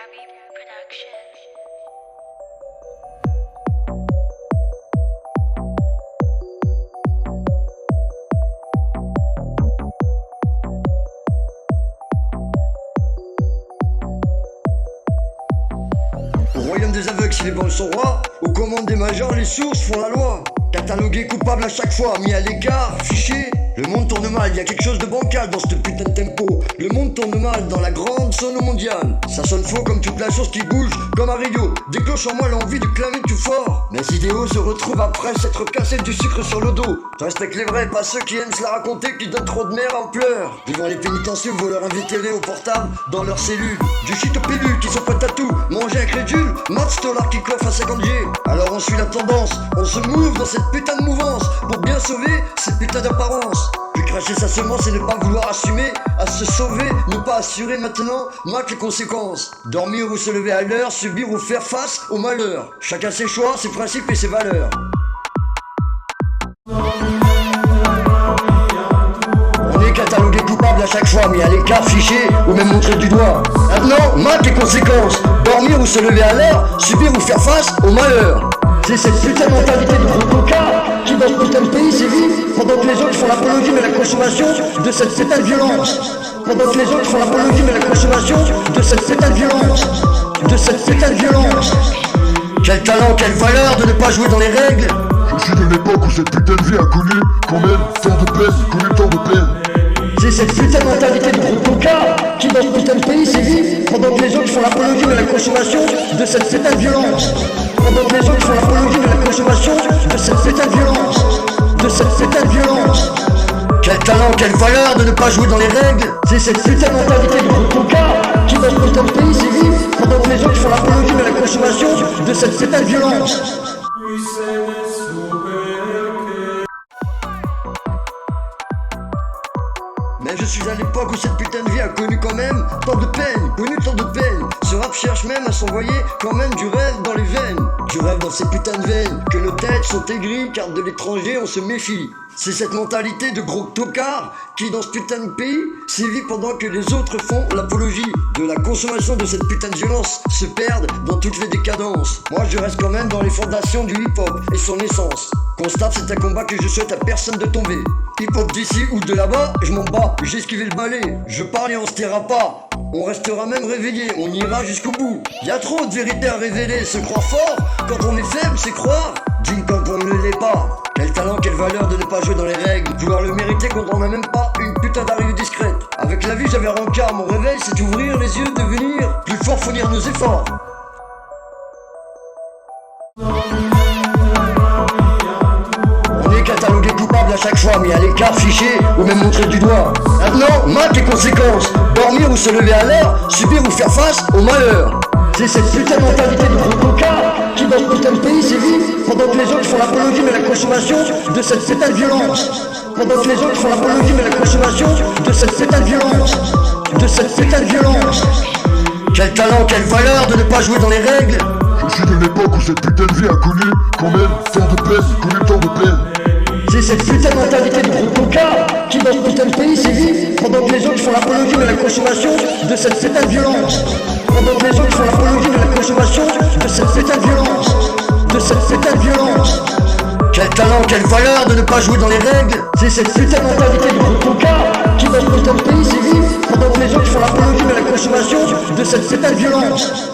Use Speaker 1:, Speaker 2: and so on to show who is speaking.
Speaker 1: Gabby Production.
Speaker 2: Au royaume des aveugles, si les bons sont rois, aux commandes des majors, les sources font la loi. Catalogué coupable à chaque fois, mis à l'écart, fiché. Le monde tourne mal, y a quelque chose de bancal dans ce putain de tempo. Le monde tourne mal dans la grande zone mondiale. Ça sonne faux comme toute la chose qui bouge, comme un rayon. Déclenche en moi l'envie de clamer tout fort. Mes idéaux se retrouvent après s'être cassés du sucre sur le dos. Je respecte les vrais, pas ceux qui aiment se la raconter, qui donnent trop de mer en pleurs. Devant les pénitenciers, voleurs invités au portable, dans leurs cellules. Du shit aux pilules qui sont prêtes à tout, manger incrédule. Matt Stolar qui coiffe à 50 G. Alors on suit la tendance, on se move dans cette putain de mouvance pour bien sauver cette putain d'apparence. Puis cracher sa semence et ne pas vouloir assumer, à se sauver, ne pas assurer maintenant, marque les conséquences. Dormir ou se lever à l'heure, subir ou faire face au malheur. Chacun ses choix, ses principes et ses valeurs. On est catalogué coupable à chaque fois, mis à l'écart, fiché ou même montré du doigt. Maintenant, marque les conséquences. Dormir ou se lever à l'heure, subir ou faire face au malheur. C'est cette putain de mentalité de gros tocards qui dans ce putain de pays sévit pendant que les autres font l'apologie mais la consommation de cette putain de violence. Pendant que les autres font l'apologie mais la consommation de cette putain de violence. De cette putain de violence. Quel talent, quelle valeur de ne pas jouer dans les règles.
Speaker 3: Je suis de l'époque où cette putain de vie a connu quand même tant de peine, connu tant de peine.
Speaker 2: C'est cette putain de mentalité de gros tocards qui dans ce putain de pays sévit pendant que les autres font l'apologie mais la consommation de cette putain de violence. Pendant que les autres font l'apologie de la consommation de cette putain de violence. De cette putain de violence. Quel talent, quelle valeur de ne pas jouer dans les règles. C'est cette putain de mentalité de gros tocards qui dans ce putain de pays sévit pendant que les autres font l'apologie de la consommation de cette putain de violence. Mais je suis à l'époque où cette putain de vie a connu quand même tant de peine, connu tant de peine. Ce rap cherche même à s'envoyer quand même du rêve dans les veines. Du rêve dans ces putains de veines, que nos têtes sont aigries car de l'étranger on se méfie. C'est cette mentalité de gros tocards qui dans ce putain de pays sévit pendant que les autres font l'apologie de la consommation de cette putain de violence, se perdent dans toutes les décadences. Moi je reste quand même dans les fondations du hip-hop et son essence. Constate, c'est un combat que je souhaite à personne de tomber. Hip-hop d'ici ou de là-bas, je m'en bats, j'ai esquivé le balai. Je parle et on se taira pas, on restera même réveillé, on ira jusqu'au bout. Y'a trop de vérité à révéler, se croire fort, quand on est faible c'est croire digne quand on ne l'est pas. Quel talent, quelle valeur de ne pas jouer dans les règles, vouloir le mériter quand on n'a même pas une putain d'arrivée discrète. Avec la vie j'avais rencard, mon réveil c'est ouvrir les yeux, devenir plus fort, fournir nos efforts. On est catalogué coupable à chaque fois, mis à l'écart, fiché ou même montré du doigt. Maintenant, marque les conséquences. Dormir ou se lever à l'heure, subir ou faire face au malheur. C'est cette putain de mentalité de gros tocards qui dans ce putain de pays sévit pendant que les autres font l'apologie mais la consommation de cette putain de violence. Pendant que les autres font l'apologie mais la consommation de cette putain de violence. De cette putain de violence. Quel talent, quelle valeur de ne pas jouer dans les règles.
Speaker 3: Je suis de l'époque où cette putain de vie a connu quand même tant de peine, connu tant de peine.
Speaker 2: C'est cette putain de mentalité de gros tocards qui dans ce putain de pays sévit pendant que les autres font l'apologie mais la consommation de cette putain de violence. Pendant que les autres font l'apologie de la consommation de cette putain de violence. De cette putain de violence. Quel talent, quelle valeur de ne pas jouer dans les règles. C'est cette putain de mentalité de gros tocards qui dans ce putain de pays sévit pendant que les autres font l'apologie de la consommation de cette putain de violence.